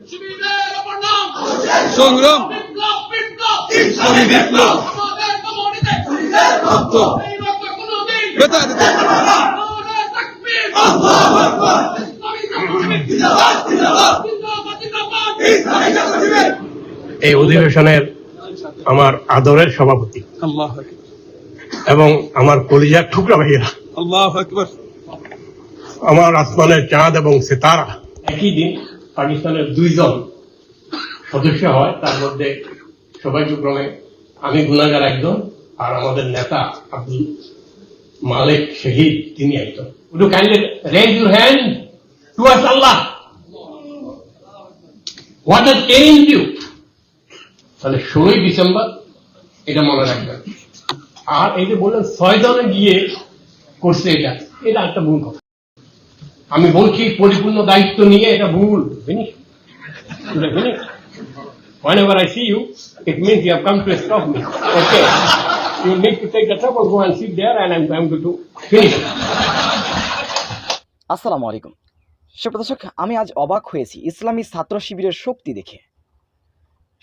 শিবিরের অপর নাম সংগ্রাম বিপ্লব বিপ্লব ইসলামী বিপ্লব আমাদের কমিউনিতে রক্ত এই রক্ত কোনদিন বেতা দিতে নারে তাকবীর আল্লাহু আকবার ইসলামী ছাত্রশিবির জিন্দাবাদ জিন্দাবাদ জিন্দাবাদ জিন্দাবাদ ইসলামী ছাত্রশিবির এই অধিবেশনের আমার আদরের সভাপতি আল্লাহু আকবার এবং আমার কলিজার টুকরা ভাইয়েরা, আল্লাহু আকবার আমার আসমানের চাঁদ এবং সিতারা। একই দিন পাকিস্তানের 2 জন সদস্য হয়, তার মধ্যে সৌভাগ্যক্রমে আমি গুনাহগার একজন, আর আমাদের নেতা আব্দুল মালেক শহীদ তিনি একজন। Would you kindly raise your hand towards Allah? What has changed you? তাহলে 16 ডিসেম্বর এটা মনে রাখবেন। আর এই যে বললেন 6 জনে গিয়ে করছে, এটা একটা ভুল কথা। আমি বলছি পরিপূর্ণ দায়িত্ব নিয়ে এটা ভুল। Finish. Whenever I see you, it means you have come to stop me. Okay. You need to take the trouble, go and sit there, and I'm going to finish. আসসালামু আলাইকুম সুপ্রিয় দর্শক, আমি আজ অবাক হয়েছি ইসলামী ছাত্র শিবিরের শক্তি দেখে।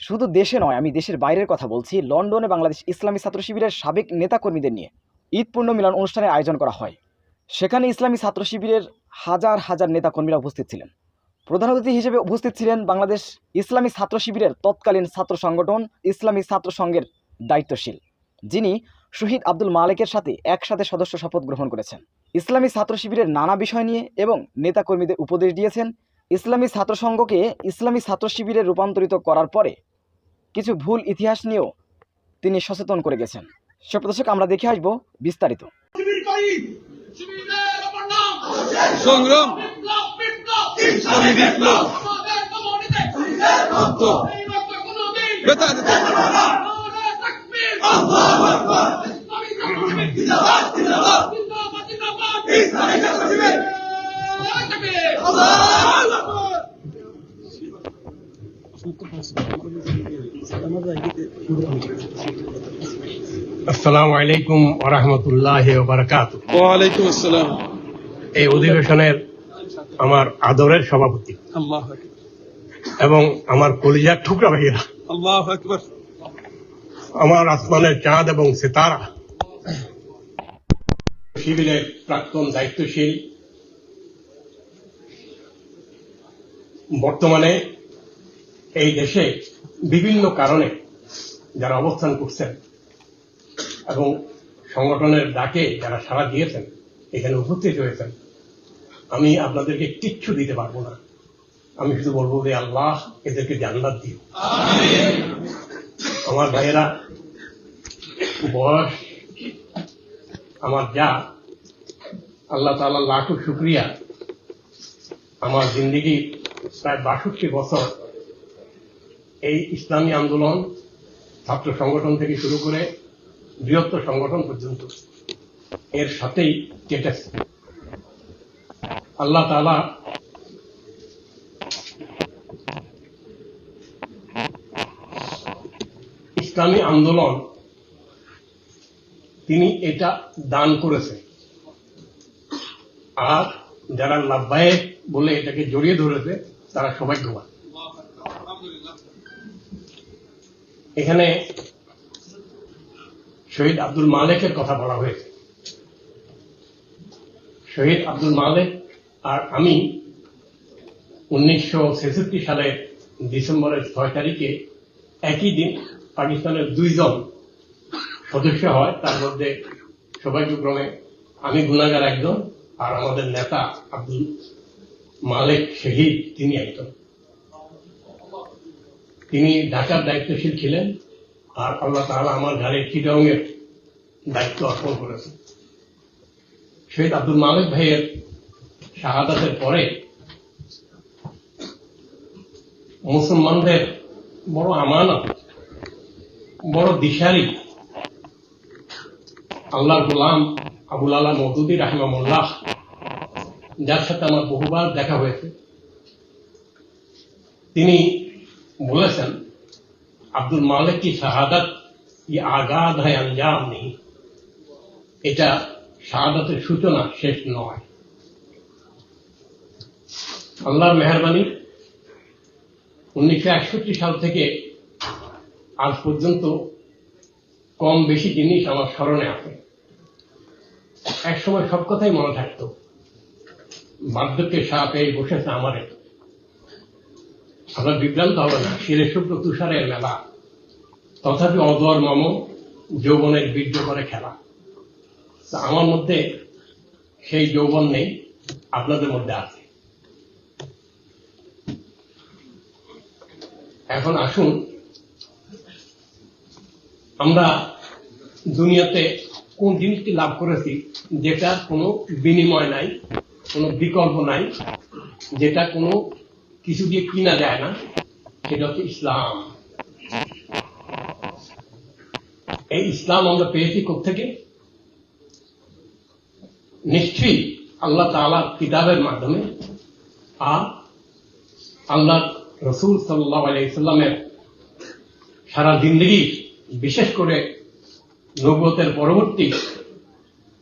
শুধু দেশে নয়, আমি দেশের বাইরের কথা বলছি। লন্ডনে বাংলাদেশ ইসলামী ছাত্র শিবিরের সাবেক নেতাকর্মীদের নিয়ে ঈদ পূর্ণ মিলন অনুষ্ঠানের আয়োজন করা হয়। সেখানে ইসলামী ছাত্র শিবিরের হাজার হাজার নেতাকর্মীরা উপস্থিত ছিলেন। প্রধান অতিথি হিসেবে উপস্থিত ছিলেন বাংলাদেশ ইসলামী ছাত্র শিবিরের তৎকালীন ছাত্র সংগঠন ইসলামী ছাত্র সংঘের দায়িত্বশীল, যিনি শহীদ আব্দুল মালেকের সাথে একসাথে সদস্য শপথ গ্রহণ করেছেন। ইসলামী ছাত্র শিবিরের নানা বিষয় নিয়ে এবং নেতাকর্মীদের উপদেশ দিয়েছেন। ইসলামী ছাত্র সংঘকে ইসলামী ছাত্র শিবিরে রূপান্তরিত করার পরে কিছু ভুল ইতিহাস নিয়েও তিনি সচেতন করে গেছেন। সুপ্রিয় দর্শক, আমরা দেখে আসবো বিস্তারিত। শিবির করি শিবিরের অপর নাম সংগ্রাম বিপ্লব বিপ্লব ইসলামী বিপ্লব আমাদের কমিউনিতে রক্ত এই রক্ত কোনদিন বেতা দিতে নারে তাকবীর আল্লাহু আকবার ইসলামী ছাত্রশিবির জিন্দাবাদ জিন্দাবাদ জিন্দাবাদ জিন্দাবাদ ইসলামী ছাত্রশিবির নারে তাকবীর আল্লাহু আকবার আসসালামু আলাইকুম ওয়া রাহমাতুল্লাহি ওয়া বারাকাতুহু। ওয়া আলাইকুম আসসালাম এই অধিবেশনের আমার আদরের সভাপতি আল্লাহু আকবার এবং আমার কলিজার টুকরা ভাইয়েরা, আল্লাহু আকবার আমার আসমানের চাঁদ এবং সিতারা, শিবিরের প্রাক্তন দায়িত্বশীল, বর্তমানে এই দেশে বিভিন্ন কারণে যারা অবস্থান করছেন এবং সংগঠনের ডাকে যারা সাড়া দিয়েছেন, এখানে উপস্থিত হয়েছেন, আমি আপনাদেরকে কিচ্ছু দিতে পারবো না। আমি শুধু বলবো যে আল্লাহ এদেরকে জান্নাত দিও। আমার ভাইয়েরা, বয়স আমার যা, আল্লাহ তাআলা লাখো শুকরিয়া, আমার জিন্দেগি প্রায় 62 বছর এই ইসলামী আন্দোলন, ছাত্র সংগঠন থেকে শুরু করে বৃহত্তর সংগঠন পর্যন্ত এর সাথেই কেটেছে। আল্লাহ তাআলা ইসলামী আন্দোলন তিনি এটা দান করেছে, আর যারা লাব্বায়েক বলে এটাকে জড়িয়ে ধরেছে তারা সৌভাগ্যবান। এখানে শহীদ আব্দুল মালেকের কথা বলা হয়েছে। শহীদ আব্দুল মালেক আর আমি 1966 সালের ডিসেম্বরের 6 তারিখে একই দিন পাকিস্তানের 2 জন সদস্য হয়, তার মধ্যে সৌভাগ্যক্রমে আমি গুনাহগার একজন, আর আমাদের নেতা আব্দুল মালেক শহীদ তিনি একজন। তিনি ঢাকার দায়িত্বশীল ছিলেন, আর আল্লাহ তাআলা আমার ঘরে চিটাগংয়ের দায়িত্ব অর্পণ করেছেন। শহীদ আব্দুল মালেক ভাইয়ের শাহাদাতের পরে মুসলমানদের বড় আমানত, বড় দিশারি আল্লাহর গোলাম আবুল আলা মওদুদী রাহিমাহুল্লাহ, যার সাথে আমার বহুবার দেখা হয়েছে, তিনি বলেছেন আব্দুল মালেক কি শাহাদাত ये आगाज है अंजाम नहीं, এটা শাহাদাতের সূচনা, শেষ নয়। আল্লাহর মেহেরবানি 1961 সাল থেকে আজ পর্যন্ত কম বেশি জিনিস আমার স্মরণে আছে। একসময় সব কথাই মনে থাকতো। বার্ধক্যের সাথে বসেছে আমারে, আমরা বিভ্রান্ত হবে না, শিরে শুক্র তুষারের মেলা, তথাপি অদর মম যৌবনের বীর্য করে খেলা। আমার মধ্যে সেই যৌবন নেই, আপনাদের মধ্যে আছে। এখন আসুন, আমরা দুনিয়াতে কোন জিনিসটি লাভ করেছি যেটার কোনো বিনিময় নাই, কোনো বিকল্প নাই, যেটা কোনো কিছু দিয়ে কিনা যায় না, সেটা হচ্ছে ইসলাম। এই ইসলাম আমরা পেয়েছি কোত্থেকে? নিশ্চয়ই আল্লাহ তাআলার কিতাবের মাধ্যমে আর আল্লাহ রসূল সাল্লাল্লাহু আলাইহি সাল্লামের সারা জিন্দেগি, বিশেষ করে নবুয়তের পরবর্তী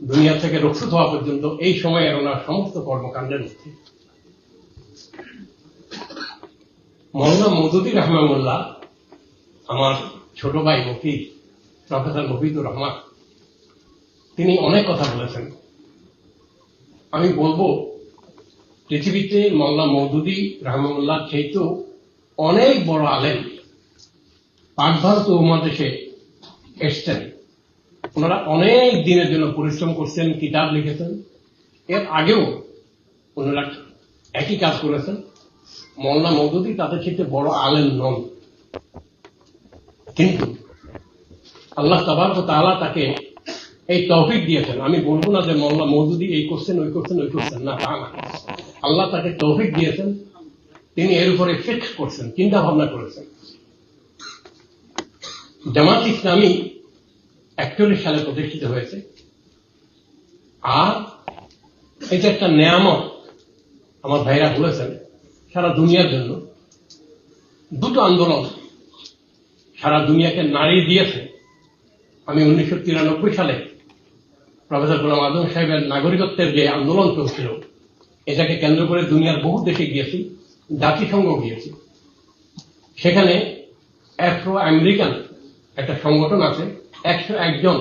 দুনিয়া থেকে রক্ষিত হওয়া পর্যন্ত এই সময়ের ওনার সমস্ত কর্মকাণ্ডের মধ্যে। মওলানা মওদুদী রাহমাহুল্লাহ, আমার ছোট ভাই মুফতি প্রফেসর মফিজুর রহমান, তিনি অনেক কথা বলেছেন। আমি বলবো, পৃথিবীতে মওলানা মওদুদী রাহমাহুল্লাহ চাইতেও অনেক বড় আলেম পাক ভারত উপমহাদেশে এসছেন। ওনারা অনেক দিনের জন্য পরিশ্রম করছেন, কিতাব লিখেছেন। এর আগেও ওনারা একই কাজ করেছেন। মওলানা মওদুদী তাদের চাইতে বড় আলেম নন, কিন্তু আল্লাহ তাবারক ওয়া তাআলা তাকে এই তৌফিক দিয়েছেন। আমি বলবো না যে মওলানা মওদুদী এই করছেন, ওই করছেন, ওই করছেন না, তা না। আল্লাহ তাকে তৌফিক দিয়েছেন, তিনি এর উপরে ফিক্স করছেন, চিন্তা ভাবনা করেছেন। জামাত ইসলামী 41 সালে প্রতিষ্ঠিত হয়েছে, আর এটা একটা নেয়ামত। আমার ভাইরা বলেছেন সারা দুনিয়ার জন্য দুটো আন্দোলন সারা দুনিয়াকে নাড়িয়ে দিয়েছে। আমি 1993 সালে প্রফেসর গোলাম আজম সাহেবের নাগরিকত্বের যে আন্দোলন চলছিল, এটাকে কেন্দ্র করে দুনিয়ার বহু দেশে গিয়েছি, জাতিসংঘ গিয়েছি। সেখানে অ্যাফ্রো আমেরিকান একটা সংগঠন আছে, 101 জন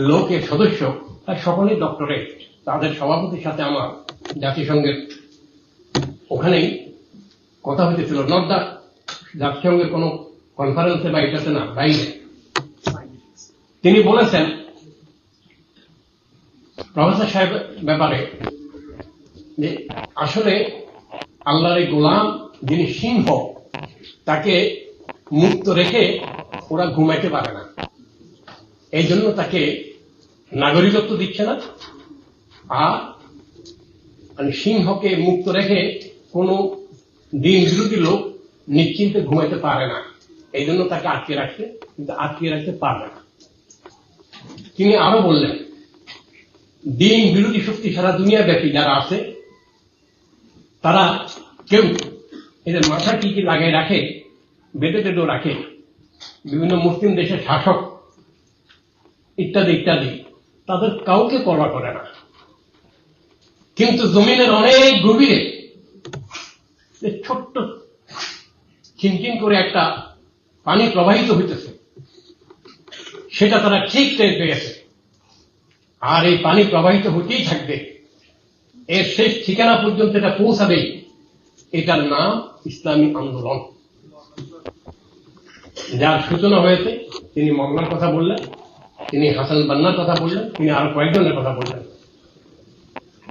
লোকের সদস্য, তার সকলেই ডক্টরেট। তাদের সভাপতির সাথে আমার জাতিসংঘের ওখানেই কথা হইতেছিল, নট দা জাতিসংঘের কোন কনফারেন্সে বা এটাতে না, বাইরে। তিনি বলেছেন প্রফেসর সাহেবের ব্যাপারে যে আসলে আল্লাহর এই গোলাম যিনি সিংহ, তাকে মুক্ত রেখে ওরা ঘুমাইতে পারে না, এই জন্য তাকে নাগরিকত্ব দিচ্ছে না। আর সিংহকে মুক্ত রেখে কোন দিন বিরোধী লোক নিশ্চিন্তে ঘুমাইতে পারে না, এই জন্য তাকে আটকে রাখছে, কিন্তু আটকে রাখতে পারবে না। তিনি আরো বললেন, দিন বিরোধী শক্তি সারা দুনিয়া ব্যাপী যারা আছে, তারা কেউ এদের মাথা কি কি লাগাই রাখে, বেঁধে টেঁধে রাখে, বিভিন্ন মুসলিম দেশের শাসক ইত্যাদি ইত্যাদি, তাদের কাউকে পরোয়া করে না। কিন্তু জমিনের অনেক গভীরে ছোট্ট চিনচিন করে একটা পানি প্রবাহিত হইতেছে, সেটা তারা ঠিক টের পেয়েছে। আর এই পানি প্রবাহিত হতেই থাকবে, এর শেষ ঠিকানা পর্যন্ত এটা পৌঁছাবেই। এটার নাম ইসলামী আন্দোলন। যার সূচনা হয়েছে, তিনি মওলানার কথা বললেন, তিনি হাসান বান্নার কথা বললেন, তিনি আরো কয়েকজনের কথা বললেন।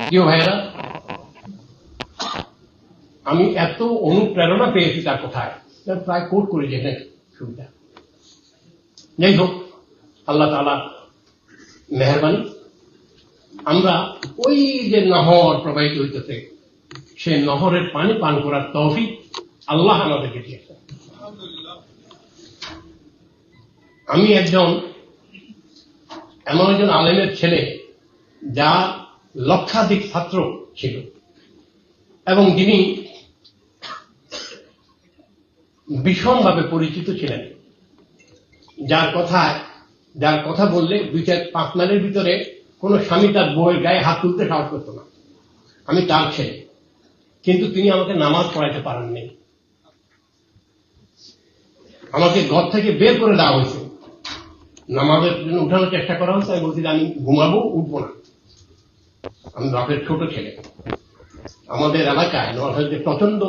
প্রিয় ভাইয়েরা, আমি এত অনুপ্রেরণা পেয়েছি তার কথায়, প্রায় কোট করি যেখানে সুবিধা। যাই হোক, আল্লাহ তাআলা মেহেরবানি, আমরা ওই যে নহর প্রবাহিত হইতেছে, সে নহরের পানি পান করার তৌফিক আল্লাহ আমাদেরকে দিয়েছেন। আমি এমন একজন আলেমের ছেলে, যা লক্ষাধিক ছাত্র ছিল, এবং যিনি ভীষণভাবে পরিচিত ছিলেন, যার কথা বললে 2-5 মাইলের ভিতরে কোন স্বামী তার বউয়ের গায়ে হাত তুলতে সাহস করত না। আমি তার ছেলে, কিন্তু তিনি আমাকে নামাজ পড়াইতে পারেননি। আমাকে ঘর থেকে বের করে দেওয়া হয়েছে, নামাজের জন্য উঠানোর চেষ্টা করা হয়েছে। আমি বলছি যে আমি ঘুমাবো, উঠবো না। আমি বাপের ছোট ছেলে। আমাদের এলাকায় নোয়াখালীতে প্রচন্ড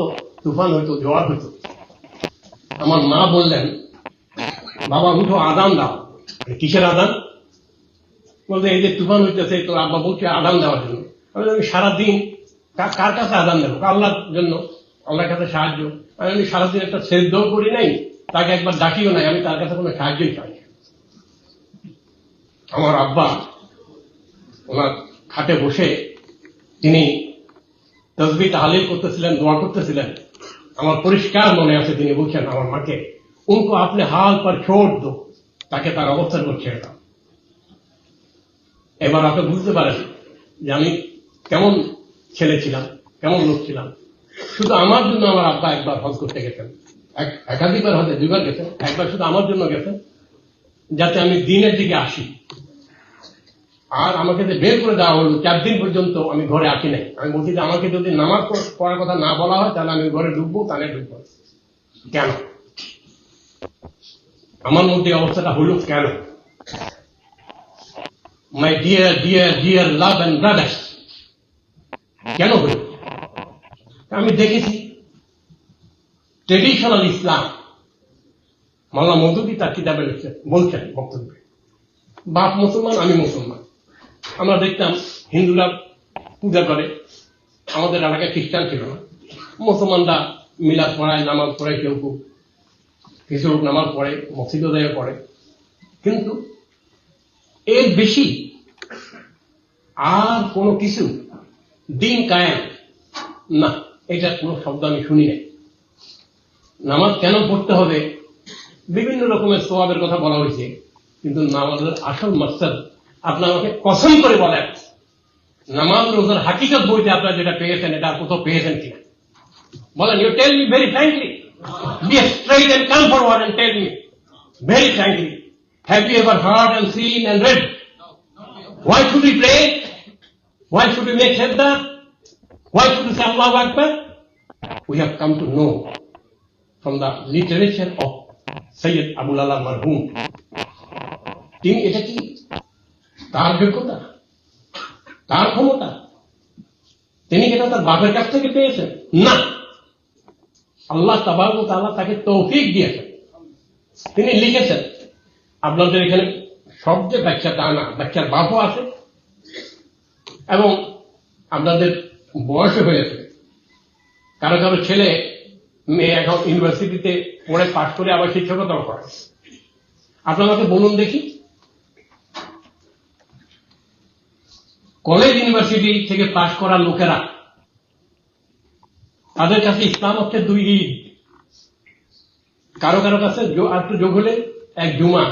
তুফান হইতো, ঝড় হইতো। আমার মা বললেন, বাবা উঠো, আদান দাও। কিসের আদান? বলতে এই যে তুফান হইতেছে, তো আব্বা বলছে আদান দেওয়ার জন্য। আমি সারাদিন কার কাছে আদান দেবো? আল্লাহর জন্য, আল্লাহর কাছে সাহায্য। আমি সারাদিন একটা সেজদাও করি নাই, তাকে একবার ডাকিও নাই, আমি তার কাছে কোনো সাহায্যই চাই। আমার আব্বা ওনার খাটে বসে তিনি তাসবিহ তাহলিল করতেছিলেন, দোয়া করতেছিলেন। আমার পরিষ্কার মনে আছে তিনি বলছেন আমার মাকে, উनको আপনি হাল পর ছোড় দো, তাকে তার অবস্থান করে ছেড়ে দাও। এবার আপনি বুঝতে পারেন যে আমি কেমন ছেলে ছিলাম, কেমন লোক ছিলাম। শুধু আমার জন্য আমার আব্বা একবার হজ করতে গেছেন, একাধিকবার হজে 2 বার গেছেন, একবার শুধু আমার জন্য গেছেন, যাতে আমি দিনের দিকে আসি। আর আমাকে যে বের করে দেওয়া হলো, 4 দিন পর্যন্ত আমি ঘরে আসি নাই। আমি বলছি যে আমাকে যদি নামাজ পড়ার কথা না বলা হয়, তাহলে আমি ঘরে ঢুকবো, তাহলে ঢুকবো। কেন আমার মধ্যে অবস্থাটা হলো? কেন? My dear dear dear love and brothers, কেন হলো? আমি দেখেছি ট্রেডিশনাল ইসলাম, মাওলানা মওদুদী তার কিতাবে বলছেন বক্তব্যে, বাপ মুসলমান, আমি মুসলমান। আমরা দেখতাম হিন্দুরা পূজা করে, আমাদের এলাকায় খ্রিস্টান ছিল না। মুসলমানরা মিলাদ পড়ায়, নামাজ পড়ায়, কেউ কেউ কিছু লোক নামাজ পড়ে, মসজিদে পড়ে। কিন্তু এর বেশি আর কোনো কিছু দিন কায়েম না, এটা কোনো শব্দ আমি শুনি নাই। নামাজ কেন পড়তে হবে? বিভিন্ন রকমের সওয়াবের কথা বলা হয়েছে, কিন্তু নামাজের আসল মাকসাদ আপনি আমাকে কসম করে বলেন, নামাজ রোজার হাকিকত বইতে আপনারা যেটা পেয়েছেন, এটা আর কোথাও পেয়েছেন কিনা বলেন। You tell me very frankly, be straight and come forward and tell me very frankly, have you ever heard and seen and read? Why should we pray? Why should we make sajda? Why should we say Allahu Akbar? We have come to know from the literature of Sayyid Abul Ala Marhum. তিনি এটা কি তার যোগ্যতা, তার ক্ষমতা? তিনি এটা তার বাপের কাছ থেকে পেয়েছেন? না, আল্লাহ তাবারক ওয়া তাআলা তাকে তৌফিক দিয়েছেন। তিনি লিখেছেন। আপনাদের এখানে সব যে ব্যাখ্যা তা না, ব্যাখ্যার বাপও আছে, এবং আপনাদের বয়স হয়েছে। কারো কারো ছেলে মেয়ে এখন ইউনিভার্সিটিতে পড়ে পাশ করে আবার শিক্ষকতাও করে। আপনারা আমাকে বলুন দেখি, কলেজ ইউনিভার্সিটি থেকে পাশ করা লোকেরা, তাদের কাছে ইসলাম হচ্ছে 2 ঈদ, কারো কারো কাছে আর একটু যোগ হলে 1 জুমা,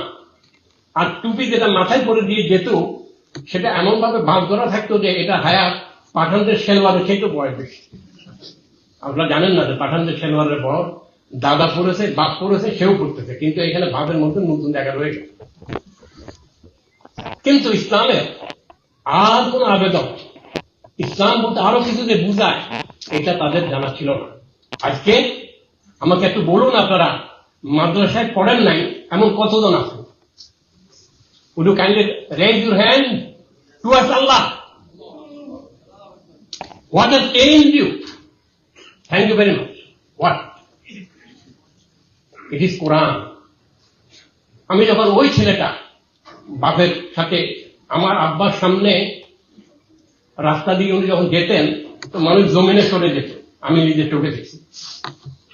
আর টুপি যেটা মাথায় পরে দিয়ে যেত সেটা এমন ভাবে ভাঁজ করা থাকতো যে এটা হায়া পাঠানদের সেলওয়ারের সেই বয়স বেশি। আপনারা জানেন না যে পাঠানদের সেলওয়ারের বড় দাদা পড়েছে, বাপ পড়েছে, সেও পড়তেছে, কিন্তু এখানে ভাবের মধ্যে নতুন জায়গা রয়ে গেছে। কিন্তু ইসলামের আর কোন আবেদন, ইসলাম বলতে আরো কিছু যে বুঝায়, এটা তাদের জানা ছিল না। আজকে আমাকে একটু বলুন, আপনারা মাদ্রাসায় পড়েন নাই এমন কতজন আছেন? Would you kindly raise your hand towards Allah? What has changed you? Thank you very much. What? It is Quran. আমি যখন ওই ছেলেটা বাপের সাথে আমার আব্বার সামনে রাস্তা দিয়ে উনি যখন যেতেন, তো মানুষ জমিনে সরে যেত, আমি নিজে চোখে দেখছি।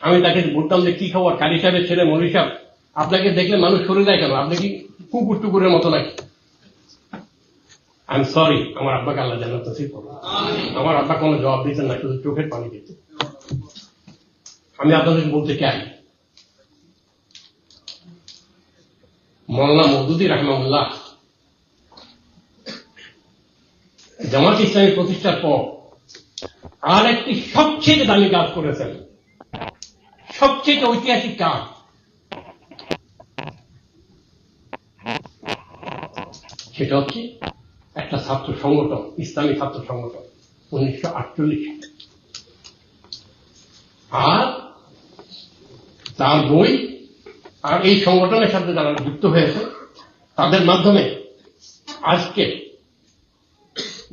আমি তাকে বলতাম যে কি খবর কালী সাহেবের ছেলে মৌলী সাহেব, আপনাকে দেখলে মানুষ সরে যায় কেন? আপনি কি কুকুর টুকুরের মতো নাকি? আই এম সরি, আমার আব্বাকে আল্লাহ জান্নাত নসিব করুন। আমার আব্বা কোনো জবাব দিতেন না, শুধু চোখের পানি দিত। আমি আপনাদের বলতে চাই, মাওলানা মওদুদী রাহিমাহুল্লাহ জামাত ইসলামী প্রতিষ্ঠার পর আর একটি সবচেয়ে দামি কাজ করেছেন, সবচেয়ে ঐতিহাসিক কাজ। সেটা হচ্ছে একটা ছাত্র সংগঠন, ইসলামী ছাত্র সংগঠন 1948 আর তার বই আর এই সংগঠনের সাথে যারা যুক্ত হয়েছে তাদের মাধ্যমে আজকে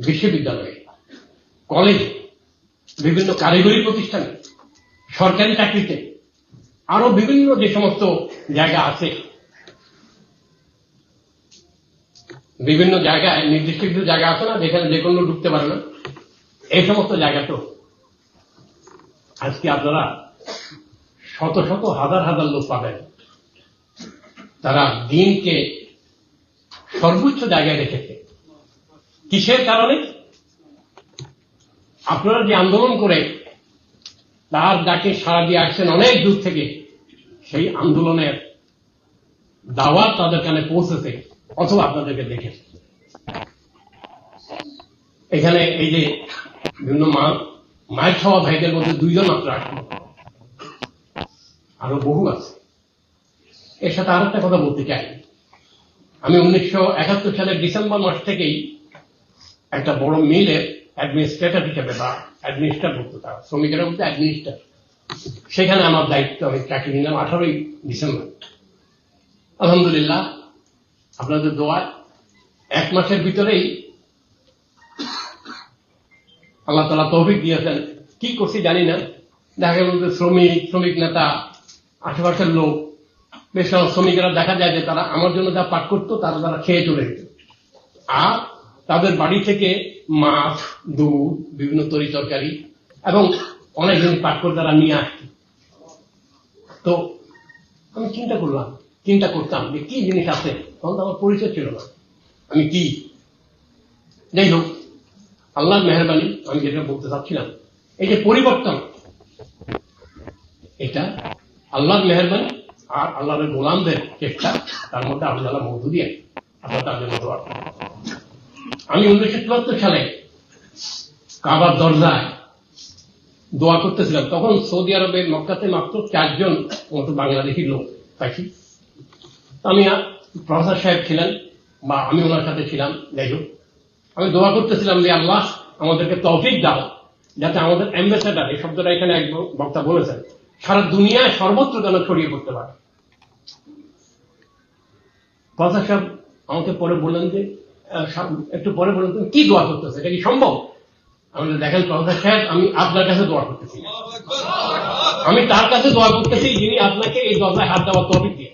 বিশ্ববিদ্যালয়ে, কলেজে, বিভিন্ন কারিগরি প্রতিষ্ঠানে, সরকারি চাকরিতে, আরো বিভিন্ন যে সমস্ত জায়গা আছে, বিভিন্ন জায়গায় নির্দিষ্ট কিছু জায়গা আছে না যেখানে যে কোনো ঢুকতে পারে না, এই সমস্ত জায়গাতেও আজকে আপনারা শত শত হাজার হাজার লোক পাবেন তারা দিনকে সর্বোচ্চ জায়গায় রেখেছে। কিসের কারণে? আপনারা যে আন্দোলন করে তার ডাকে সাড়া দিয়ে আসছেন অনেক দূর থেকে, সেই আন্দোলনের দাওয়াত তাদের কানে পৌঁছেছে অথবা আপনাদেরকে দেখেছে। এখানে এই যে বিভিন্ন মায়ের খাওয়া ভাইদের মধ্যে 2 জন মাত্র আসলো, আরো বহু আছে। এর সাথে আর একটা কথা বলতে চাই, আমি 1971 সালের ডিসেম্বর মাস থেকেই একটা বড় মিলের অ্যাডমিনিস্ট্রেটর হিসেবে বা অ্যাডমিনিস্ট্রেটর বলতে, তারা শ্রমিকের মধ্যে অ্যাডমিনিস্ট্রেটর, সেখানে আমার দায়িত্ব আমি চাকরি নিলাম 18ই ডিসেম্বর। আলহামদুলিল্লাহ আপনাদের দোয়ায় 1 মাসের ভিতরেই আল্লাহ তাআলা তৌফিক দিয়েছেন। কি করছি জানি না, দেখা গেল যে শ্রমিক নেতা, আশেপাশের লোক, বেশ শ্রমিকেরা দেখা যায় যে তারা আমার জন্য যা পাঠ করতো তারা খেয়ে চলে যেত, আর তাদের বাড়ি থেকে মাছ, দুধ, বিভিন্ন তরি তরকারি এবং অনেক জিনিস পাঠ করে তারা নিয়ে আসত। তো আমি চিন্তা করতাম যে কি জিনিস আছে, তখন তো আমার পরিচয় ছিল না আমি কি। যাই হোক, আল্লাহর মেহেরবানি, আমি যেটা বলতে চাচ্ছিলাম, এই যে পরিবর্তন, এটা আল্লাহর মেহেরবানি আর আল্লাহর গোলামদের চেষ্টা, তার মধ্যে আল্লাহ মওজুদ দিয়ে আল্লাহ তার জন্য দোয়া করি। আমি 1974 সালে কাবার দরজায় দোয়া করতেছিলাম। তখন সৌদি আরবের মক্কাতে মাত্র 4 জন মতো বাংলাদেশি লোক পাইছি। আমি প্রফেসর সাহেব ছিলেন বা আমি ওনার সাথে ছিলাম। যাই হোক, আমি দোয়া করতেছিলাম যে আল্লাহ আমাদেরকে তৌফিক দাও যাতে আমাদের অ্যাম্বাসেডার, এই শব্দটা এখানে এক বক্তা বলেছেন, সারা দুনিয়ায় সর্বত্র যেন ছড়িয়ে পড়তে পারে। প্রফেসর সাহেব আমাকে পরে বললেন যে একটু পরে বললেন তুমি কি দোয়া করতেছো, এটা কি সম্ভব? আমি দেখেন প্রফেসর সাহেব, আমি আপনার কাছে দোয়া করতেছি, আমি তার কাছে দোয়া করতেছি যিনি আপনাকে এই দরজায় হাত দেওয়ার তৌফিক দিয়ে।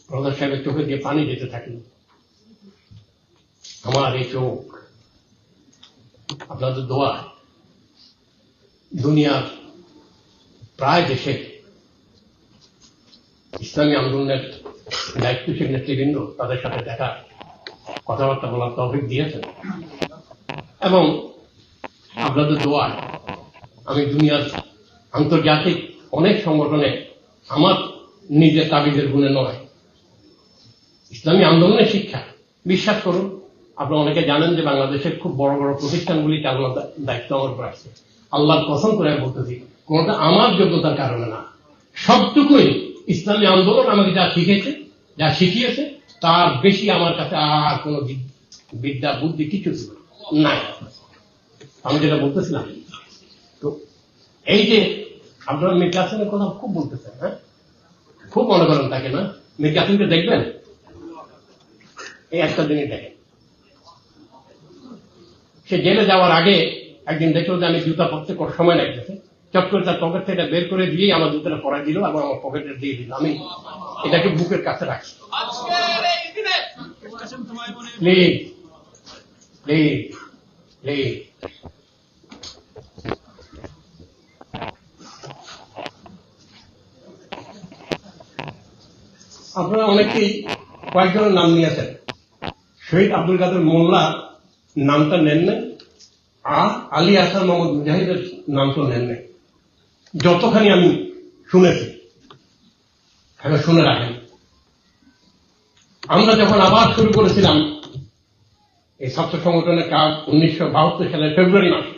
প্রফেসর সাহেবের চোখে দিয়ে পানি যেতে থাকল। আমার এই চোখ আপনাদের দোয়া দুনিয়ার প্রায় দেশে ইসলামী আন্দোলনের দায়িত্বশীল নেতৃবৃন্দ তাদের সাথে দেখা, কথাবার্তা বলার তৌফিক দিয়েছেন, এবং আপনাদের দোয়ায় আমি দুনিয়ার আন্তর্জাতিক অনেক সংগঠনে, আমার নিজের তাবিজের গুণে নয়, ইসলামী আন্দোলনের শিক্ষা, বিশ্বাস করুন আপনারা অনেকে জানেন যে বাংলাদেশের খুব বড় বড় প্রতিষ্ঠানগুলি চালানোর দায়িত্ব আমার উপর আসছে। আল্লাহর কসম করে বলতেছি, কোনটা আমার যোগ্যতার কারণে না, সবটুকুই ইসলামী আন্দোলন আমাকে যা শিখেছে, যা শিখিয়েছে, তার বেশি আমার কাছে আর কোন বিদ্যা বুদ্ধি কিছু নাই। আমি যেটা বলতেছিলাম, তো এই যে আপনারা মীর কাসেমের কথা খুব বলতেছেন, হ্যাঁ, খুব মনে করেন তাকে না, মীর কাসেমকে দেখবেন, এই একটা জিনিস দেখেন, সে জেলে যাওয়ার আগে একদিন দেখলো যে আমি জুতা পরতে সময় লাগতেছে, চট করে তার পকেট থেকে বের করে দিয়ে আমার জুতাটা পরাই দিল এবং আমার পকেটে দিয়ে দিল। আমি এটাকে বুকের কাছে রাখছি। প্লিজ প্লিজ প্লিজ, আপনারা অনেকেই কয়েকজনের নাম নিয়েছেন, শহীদ আব্দুল কাদের মোল্লা নামটা নেন নাই, আর আলী আহসান মোহাম্মদ মুজাহিদের নাম তো নেন নাই। যতখানি আমি শুনেছি, এখন শুনে রাখেন, আমরা যখন আবার শুরু করেছিলাম এই ছাত্র সংগঠনের কাজ 1972 সালের ফেব্রুয়ারি মাসে,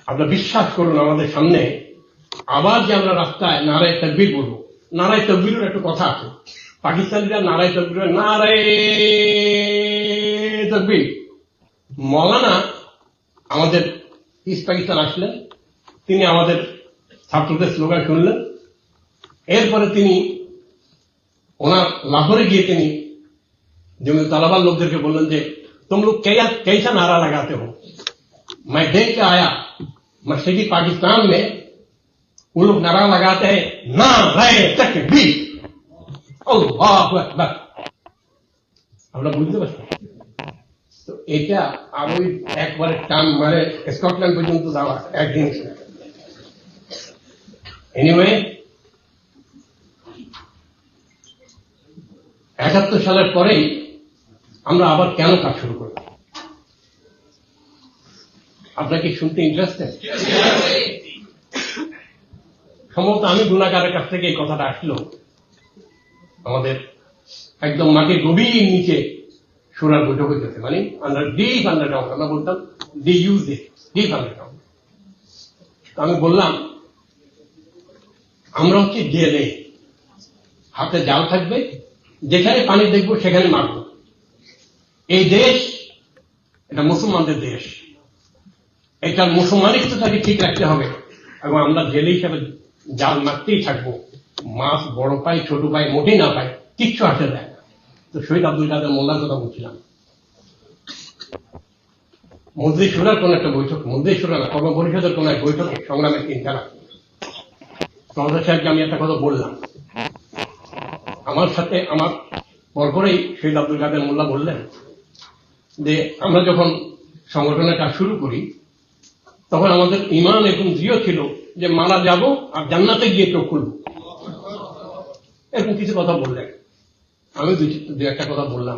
আপনারা বিশ্বাস করুন আমাদের সামনে আবার যে আমরা রাস্তায় নারায়ে তাকবীর বলবো, নারায়ে তাকবীরের একটা কথা আছে, পাকিস্তানিরা নারায়ে তাকবীর, নারায়ে তাকবীর, মৌলানা আমাদের ইস্ট পাকিস্তান আসলেন, তিনি আমাদের ছাত্রদের স্লোগান শুনলেন। এরপরে তিনি ওনার লাহোরে গিয়ে তিনি जमीन तालाबान लोग के बोलन जे तुम लोग कैसा नारा लगाते हो। मैं देख के आया मशरकी पाकिस्तान में वो लोग नारा लगाते हैं ना रहे तकबीर अल्लाहु আকবার। আমরা বুঝতে পারছি তো এটা আর ওই একবারে টান মারে স্কটল্যান্ড পর্যন্ত যাওয়া এক জিনিস না। এনিওয়ে ৭১ সালের পরেই আমরা আবার কেন কাজ শুরু করি? আপনাকে শুনতে ইন্টারেস্টেড? সম্ভবত আমি গুণাগারের কাছ থেকে এই কথাটা আসলো। আমাদের একদম মাটির গভীর নিচে সুরার বৈঠক হইতেছে, মানে ডিপ আন্ডারগ্রাউন্ড। আমরা বলতাম ডি ইউজ ডিপ আন্ডারগ্রাউন্ড। আমি বললাম আমরা হচ্ছে জেলে, হাতে জাল থাকবে, যেখানে পানি দেখবো সেখানে মারবো। এই দেশ এটা মুসলমানদের দেশ, এটার মুসলমানিত্বটাকে ঠিক রাখতে হবে এবং আমরা জেলে হিসাবে জাল মারতেই থাকবো। মাছ বড় পাই ছোট পাই মোটেই না পাই, কিচ্ছু আসে দেয় না। তো শহীদ আব্দুল কাদের মোল্লার কথা বলছিলাম। মন্ত্রী সুরার কোন একটা বৈঠক, মন্ত্রী সুরা না, কর্ম পরিষদের কোন এক বৈঠকে সংগ্রামের ৩ তারা প্রফেসর সাহেবকে আমি একটা কথা বললাম। আমার সাথে আমার পরপরেই শহীদ আব্দুল কাদের মোল্লা বললেন যে আমরা যখন সংগঠনের কাজ শুরু করি তখন আমাদের ঈমান এরকম দৃঢ় ছিল যে মারা যাব আর জান্নাতে গিয়ে চোখ খুলব, এরকম কিছু কথা বললেন। আমি দু একটা কথা বললাম।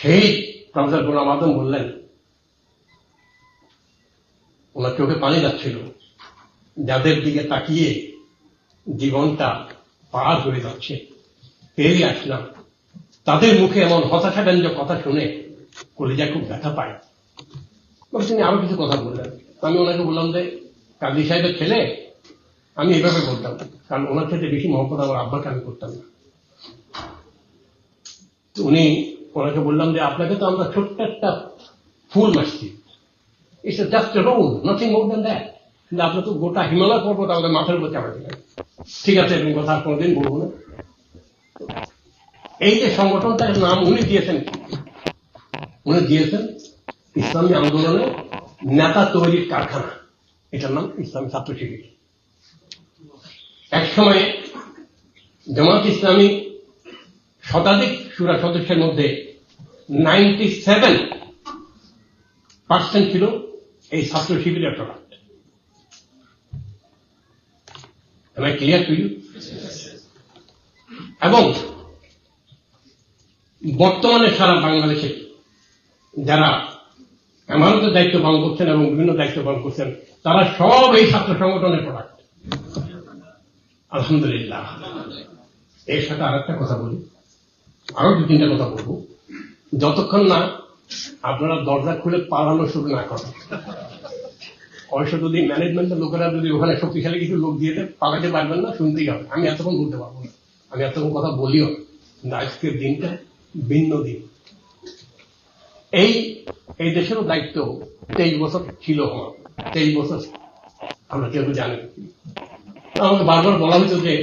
সেই প্রফেসর গোলাম আজম বললেন, ওনার চোখে পানি যাচ্ছিল, যাদের দিকে তাকিয়ে জীবনটা পার হয়ে যাচ্ছে পেরিয়ে আসলাম, তাদের মুখে এমন হতাশাব্যঞ্জক কথা শুনে কলিজায় খুব ব্যথা পায়। তিনি আরো কিছু কথা বললেন। আমি ওনাকে বললাম যে কাজী সাহেবের ছেলে, আমি এভাবে বলতাম, কারণ ওনার সাথে বেশি মহব্বত আমার আব্বাকে আমি করতাম না। উনি ওনাকে বললাম যে আপনাকে তো আমরা ছোট্ট একটা ফুল মারছি, it's just a road, nothing more than that. কিন্তু আপনি তো গোটা হিমালয় পর্বত আমাদের মাথার উপর চাপা দিলেন। ঠিক আছে, এরকম কথা আর কোনোদিন বলবো না। এই যে সংগঠনটার নাম উনি দিয়েছেন, উনি দিয়েছেন ইসলামী আন্দোলনের নেতা তৈরির কারখানা, এটার নাম ইসলামী ছাত্র শিবির। এক সময়ে জামাত ইসলামী শতাধিক শুরা সদস্যের মধ্যে 97% ছিল এই ছাত্র শিবিরের product. Am I clear to you? এবং বর্তমানে সারা বাংলাদেশে যারা আমানতের দায়িত্ব পালন করছেন এবং বিভিন্ন দায়িত্ব পালন করছেন তারা সব এই ছাত্র সংগঠনের প্রোডাক্ট, আলহামদুলিল্লাহ। এর সাথে আর একটা কথা বলি, আরো 2-3টা কথা বলবো, যতক্ষণ না আপনারা দরজা খুলে পালানো শুরু না করেন। অবশ্য যদি ম্যানেজমেন্টের লোকেরা যদি ওখানে শক্তিশালী কিছু লোক দিয়ে দেয়, পালাতে পারবেন না, শুনতেই হবে। আমি এতক্ষণ বলতে পারবো না, আমি এতক্ষণ কথা বলিও না। আজকের দিনটা ভিন্ন দিন। এই দেশেরও দায়িত্ব 23 বছর ছিল আমার, 23 বছর আমরা কেউ জানি। আমাকে বারবার বলা হয়েছে যে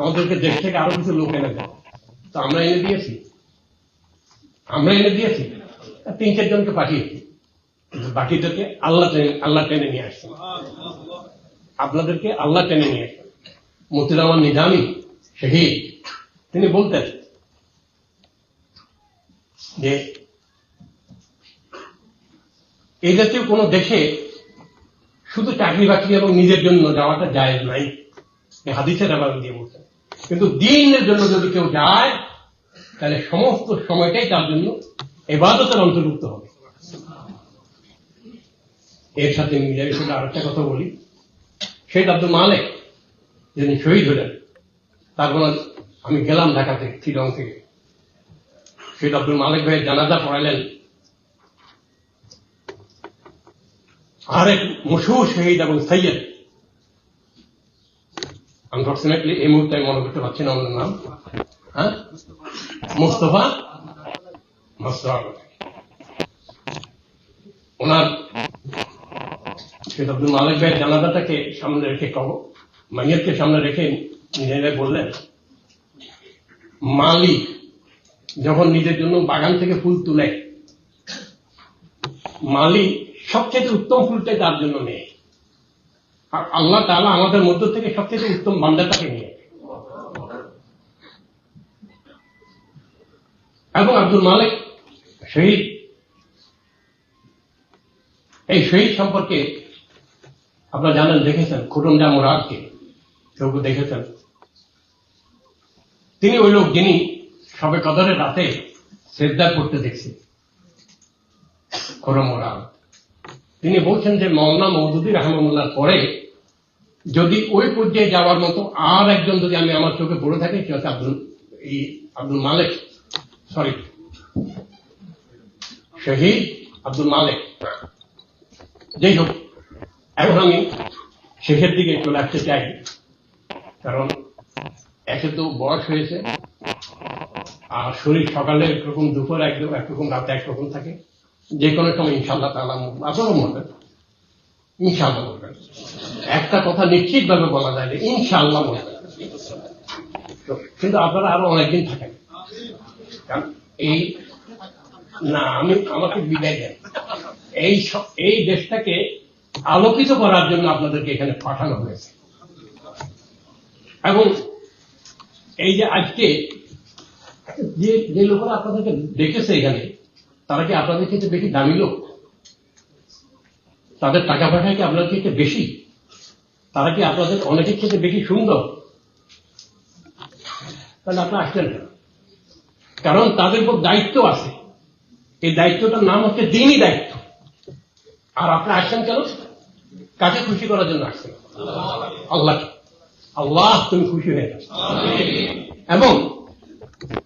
আমাদেরকে দেশ থেকে আরো কিছু লোক এনে দেয়, তো আমরা এনে দিয়েছি, 3-4 জনকে পাঠিয়েছি। বাকিদেরকে আল্লাহ টেনে নিয়ে আসছেন, আপনাদেরকে আল্লাহ টেনে নিয়ে আসছেন। মতিউর নিজামী শহীদ তিনি বলতেন যে এই জাতীয় কোন দেশে শুধু চাকরি বাকরি এবং নিজের জন্য যাওয়াটা জায়েজ নাই, এই হাদিসের আবার দিয়ে বলতেন। কিন্তু দ্বীনের জন্য যদি কেউ যায় তাহলে সমস্ত সময়টাই তার জন্য ইবাদতের অন্তর্ভুক্ত হবে। এর সাথে মিলিয়ে শুধু আরেকটা কথা বলি, শহীদ আব্দুল মালেক যিনি শহীদ হলেন, তারপর আমি গেলাম ঢাকা থেকে, শিলং থেকে। শহীদ আব্দুল মালেক ভাইয়ের জানাজা পড়ালেন আরেক মশহুর শহীদ এবং সৈয়দ, আনফর্চুনেটলি এই মুহূর্তে আমি মনে করতে পারছি না ওনার নাম, মুস্তফা। শেখ আব্দুল মালিক ভাইয়ের জানাজাটাকে সামনে রেখে মাইয়াতকে সামনে রেখে নিজেরা বললেন, মালিক যখন নিজের জন্য বাগান থেকে ফুল তুলে, মালিক সবচেয়ে উত্তম ফুলটাই তার জন্য নেয়, আর আল্লাহ তাআলা আমাদের মধ্য থেকে সবচেয়ে উত্তম বান্দাটাকে নিয়ে। এবং আব্দুল মালিক শহীদ, এই শহীদ সম্পর্কে আপনারা জানেন, দেখেছেন খুটনজা মুরাদকে কেউ দেখেছেন। তিনি ওই লোক যিনি সবে কদরের রাতে সেজদা করতে দেখছি, খুরম মুরাদ। তিনি বলছেন যে মওলানা মওদুদী রাহমাহুল্লাহর পরে যদি ওই পর্যায়ে যাওয়ার মতো আর একজন যদি আমি আমার চোখে পড়ে থাকি, সে হচ্ছে আব্দুল মালিক, সরি শহীদ আব্দুল মালিক। যাই হোক, এখন আমি শেষের দিকে চলে আসতে চাই, কারণ একে তো বয়স হয়েছে, আর শরীর সকালে একরকম, দুপুর একরকম, রাতে একরকম থাকে। যে কোনো সময় ইনশাআল্লাহ তাআলা আপনারও মরবেন, ইনশাআল্লাহ মরবেন। একটা কথা নিশ্চিত ভাবে বলা যায় যে ইনশাআল্লাহ মরবেন, কিন্তু আপনারা আরো অনেকদিন থাকেন। কারণ আমাকে বিদায় দেন, এই দেশটাকে আলোকিত করার জন্য আপনাদেরকে এখানে পাঠানো হয়েছে। এবং এই যে আজকে যে লোকেরা আপনাদেরকে দেখেছে এখানে, তারা কি আপনাদের ক্ষেত্রে বেশি দামি লোক? তাদের টাকা পয়সা কি আপনাদের ক্ষেত্রে বেশি? তারা কি আপনাদের অনেকের ক্ষেত্রে বেশি সুন্দর? তাহলে আপনারা আসলেন না, কারণ তাদের উপর দায়িত্ব আছে। এই দায়িত্বটার নাম হচ্ছে দ্বীনি দায়িত্ব। আর আপনারা আসছেন কেন? কাকে খুশি করার জন্য আসছেন? আল্লাহকে। আল্লাহ তুমি খুশি হয়ে যাও। এবং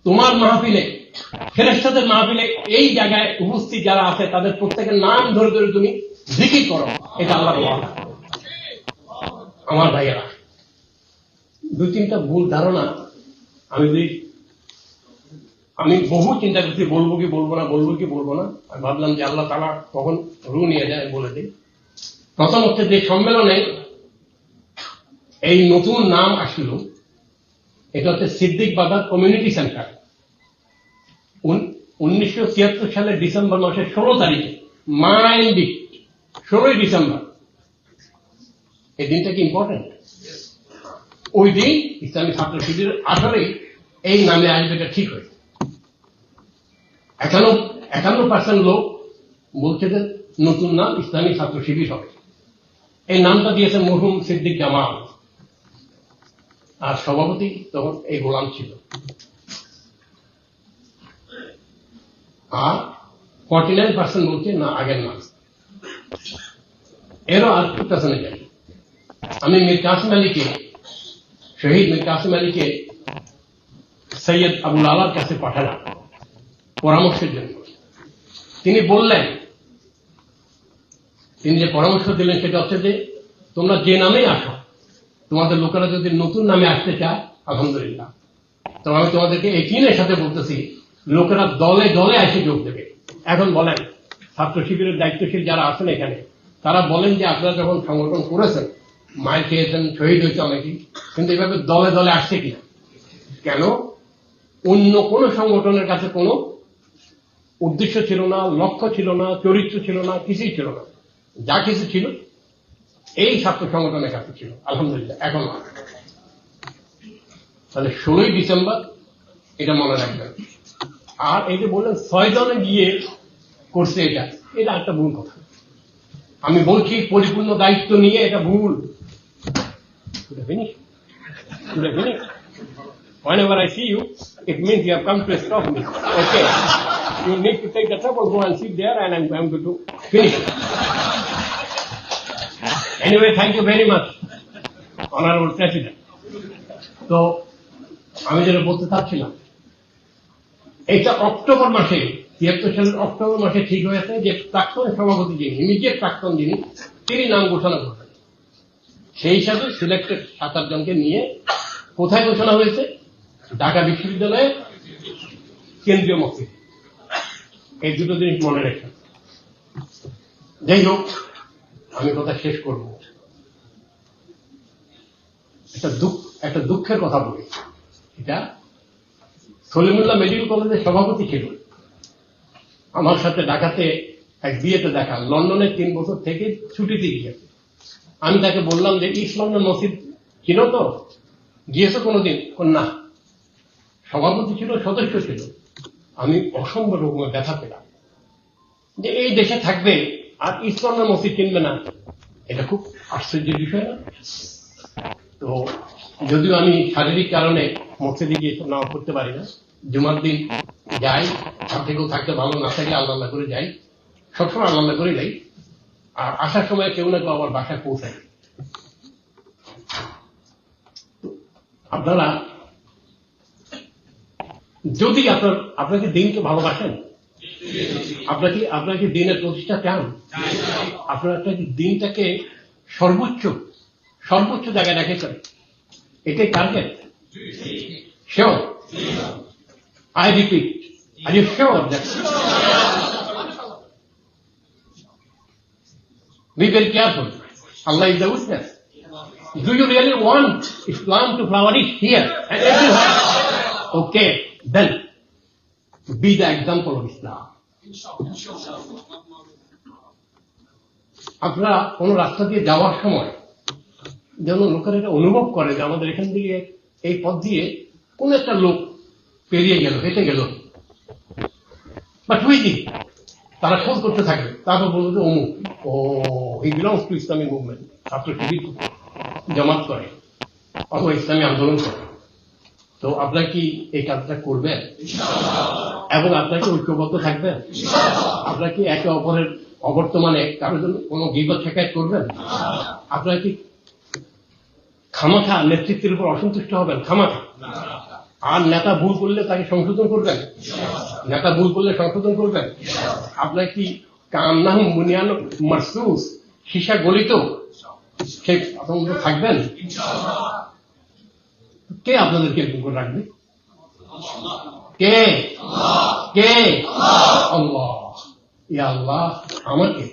তোমার মাহফিলে, ফেরেশতাদের মাহফিলে এই জায়গায় উপস্থিত যারা আছে তাদের প্রত্যেকের নাম ধরে ধরে তুমি জিকির করো, এটা আল্লাহর ওয়াদা। আমার ভাইয়েরা, দুই তিনটা ভুল ধারণা আমি বহু চিন্তা করছি, বলবো কি বলবো না। আমি ভাবলাম যে আল্লাহ তাআলা কখন রু নিয়ে যায় বলে দিই। প্রথম হচ্ছে যে সম্মেলনে এই নতুন নাম আসলো, এটা হচ্ছে সিদ্দিক বাজার কমিউনিটি সেন্টার। 1976 সালের ডিসেম্বর মাসের 16 তারিখে, মাইন্ড ইট, 16 ডিসেম্বর। এই দিনটা কি ইম্পর্টেন্ট? ওই দিন ইসলামী ছাত্র শিবিরের আসলেই এই নামে আসবে, এটা ঠিক হয়েছে। 51% লোক বলছে যে নতুন নাম ইসলামী ছাত্র শিবির হবে। এই নামটা দিয়েছে মরহুম সিদ্দিক জামাল, আর সভাপতি তখন এই গোলাম ছিল। আর 49% বলছে না, আগের নাম। এরও আর পেছনে যাই। আমি মীর কাসিম আলীকে, শহীদ মীর কাসিম আলীকে সৈয়দ আবুল আলার কাছে পাঠালাম পরামর্শের জন্য। তিনি বললেন, তিনি যে পরামর্শ দিলেন সেটা হচ্ছে যে তোমরা যে নামেই আসো, তোমাদের লোকেরা যদি নতুন নামে আসতে চায়, আলহামদুলিল্লাহ। তো আমি তোমাদেরকে একিনের সাথে বলতেছি, লোকেরা দলে দলে এসে যোগ দেবে। এখন বলেন, ছাত্র শিবিরের দায়িত্বশীল যারা আছেন এখানে, তারা বলেন যে আপনারা যখন সংগঠন করেছেন, মায়ের খেয়েছেন, শহীদ হয়েছে অনেকেই, কিন্তু এইভাবে দলে দলে আসছে কি? কেন? অন্য কোন সংগঠনের কাছে কোনো উদ্দেশ্য ছিল না, লক্ষ্য ছিল না, চরিত্র ছিল না, কিছুই ছিল না। যা কিছু ছিল এই ছাত্র সংগঠনের কাছে ছিল, আলহামদুলিল্লাহ। এখন তাহলে 16 ডিসেম্বর এটা মনে রাখবেন। আর এই যে বললেন 6 জনে গিয়ে করছে, এটা একটা ভুল কথা। আমি বলছি পরিপূর্ণ দায়িত্ব নিয়ে, এটা ভুল। Whenever I see you, it means you have come to stop me. Okay. You need to take the trouble, go and sit there, and I'm going to finish it. Anyway, thank you very much, Honorable President. তো আমি যেটা বলতে চাচ্ছিলাম, এটা October মাসে, 73 সালের October মাসে ঠিক হয়েছে যে প্রাক্তন সভাপতি যিনি, ইমিডিয়েট প্রাক্তন যিনি, তিনি নাম ঘোষণা করবেন। সেই হিসাবে সিলেক্টেড 7-8 জনকে নিয়ে কোথায় ঘোষণা হয়েছে? ঢাকা বিশ্ববিদ্যালয়ের কেন্দ্রীয় মসজিদ। এই দুটো জিনিস মনে রাখবেন। যাই হোক, আমি কথা শেষ করব। একটা দুঃখের কথা বলি। এটা সলিমুল্লাহ মেডিকেল কলেজের সভাপতি ছিল, আমার সাথে ঢাকাতে এক বিয়েতে দেখা, লন্ডনে 3 বছর থেকে ছুটিতে গিয়েছে। আমি তাকে বললাম যে ইস্ট লন্ডন মসজিদ চিনো তো, গিয়েছো কোনোদিন? না। সভাপতি ছিল, সদস্য ছিল। আমি অসম্ভব রকমের ব্যথা পেলাম যে এই দেশে থাকবে আর ইস্ট লন্ডন মসজিদ চিনবে না, এটা খুব আশ্চর্যের বিষয় না? তো যদিও আমি শারীরিক কারণে মসজিদে গিয়ে নামাজ পড়তে পারি না, জুমার দিন যাই, সাথে কেউ থাকতে ভালো, না থাকলে আল্লাহ করে যাই, সবসময় আল্লাহ করে যাই। আর আসার সময় কেউ না কেউ আমার বাসায় পৌঁছায়। আপনারা যদি আপনাকে দিনকে ভালোবাসেন, আপনাকে দিনের প্রতিষ্ঠা চান, আপনারা দিনটাকে সর্বোচ্চ জায়গায় রেখেছেন, এটাই target. Sure? I repeat, are you sure that? Be very careful. Allah is the witness. Do you really want Islam to flourish here and everywhere? Okay, then be the example of Islam. আপনারা কোন রাস্তা দিয়ে যাওয়ার সময় যেন লোকের এটা অনুভব করে যে আমাদের এখান থেকে এই পথ দিয়ে কোন একটা লোক পেরিয়ে গেল, হেঁটে গেল, বাট উইদি তারা খোঁজ করতে থাকবে, তারপর বলবো যে অমুক, ও he belongs to Islamic movement, Chhatra Shibir জমাত করে অথবা ইসলামী আন্দোলন করে। তো আপনারা কি এই কাজটা করবেন এবং আপনাকে ঐক্যবদ্ধ থাকবেন? আপনারা কি একে অপরের অবর্তমানে কারোর জন্য কোনো গীবত শেখায়ত করবেন? আপনারা কি খামাখা নেতৃত্বের উপর অসন্তুষ্ট হবেন? খামাখা। আর নেতা ভুল করলে তাকে সংশোধন করবেন? নেতা ভুল করলে সংশোধন করবেন? আপনার কি কান্নাহ বুনিয়ান মারসুস, সীসা গলিত সে আপনাদের থাকবেন? কে আপনাদেরকে করে রাখবে? কে? আল্লাহ। ইয়া আল্লাহ, আমাকে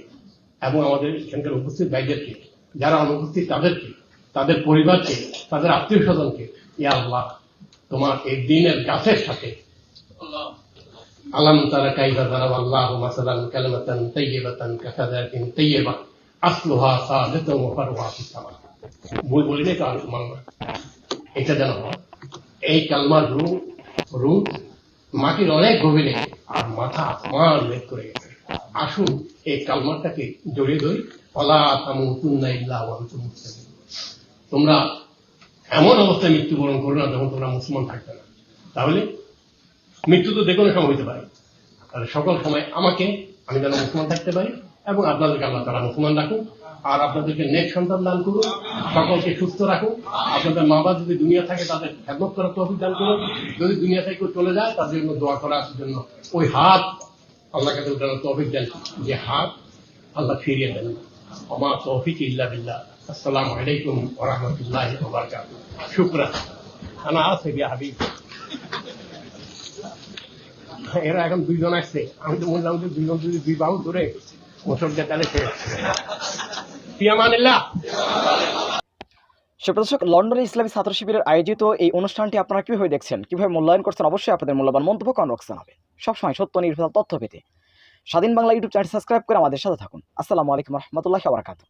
এবং আমাদের এখানকার উপস্থিত ভাইদেরকে, যারা অনুপস্থিত তাদেরকে, তাদের পরিবারকে, তাদের আত্মীয় স্বজনকে, ইয়া আল্লাহ তোমার এই দিনের গাছের সাথে আলাম তারা কাইফা যারাবাল্লাহু মাসালান কালিমাতান তাইয়্যিবাতান কাশাজাতিন তাইয়্যিবা আসলুহা সাবিতুন ওয়া ফারউহা ফিস সামা। বলি না কালমা, এটা যেন এই কালমার রূপ মাটির অনেক গভীরে আর মাথা আসমান ভেদ করে গেছে। আসুন এই কালমাটাকে জড়িয়ে ধরি। ওয়ালা তামুতুন্না ইল্লা ওয়া আনতুম মুসলিমুন। তোমরা এমন অবস্থায় মৃত্যুবরণ করো না যখন তোমরা মুসলমান থাকবে না। তাহলে মৃত্যু তো যে কোনো সময় হইতে পারে, তাহলে সকল সময় আমি যেন মুসলমান থাকতে পারি এবং আপনাদেরকে আল্লাহ তাআলা মুসলমান রাখুন। আর আপনাদেরকে নেক সন্তান দান করুন, সকলকে সুস্থ রাখুন। আপনাদের মা বাবা যদি দুনিয়া থাকে তাদের খেদমত করার তৌফিক দান করুন। যদি দুনিয়া থেকে চলে যায় তাদের জন্য দোয়া করার জন্য ওই হাত আল্লাহ কাছে উঠানোর তৌফিক দেন, যে হাত আল্লাহ ফিরিয়ে দেন। ওমা তৌফিক ইল্লা বিল্লাহ। আসসালামু আলাইকুম ওয়া রাহমাতুল্লাহি ওয়া বারাকাতুহু। শুকরান। আনা আসি বিয়া হাবিব। এরা এখন 2 জন আসছে, আমি তো বললাম যে 2 জন যদি 2 বাহু ধরে মোটর দিয়ে তাহলে সুপ্রদর্শক, লন্ডনে ইসলামী ছাত্র শিবিরের আয়োজিত এই অনুষ্ঠানটি আপনারা কিভাবে দেখছেন, কিভাবে মূল্যায়ন করছেন, অবশ্যই আপনাদের মূল্যবান মন্তব্য কমেন্ট বক্সে জানাবেন। সবসময় সত্য নির্ভর তথ্য পেতে স্বাধীন বাংলা ইউটিউব চ্যানেল সাবস্ক্রাইব করে আমাদের সাথে থাকুন। আসসালামু আলাইকুম ওয়া রাহমাতুল্লাহি ওয়া বারাকাতুহু।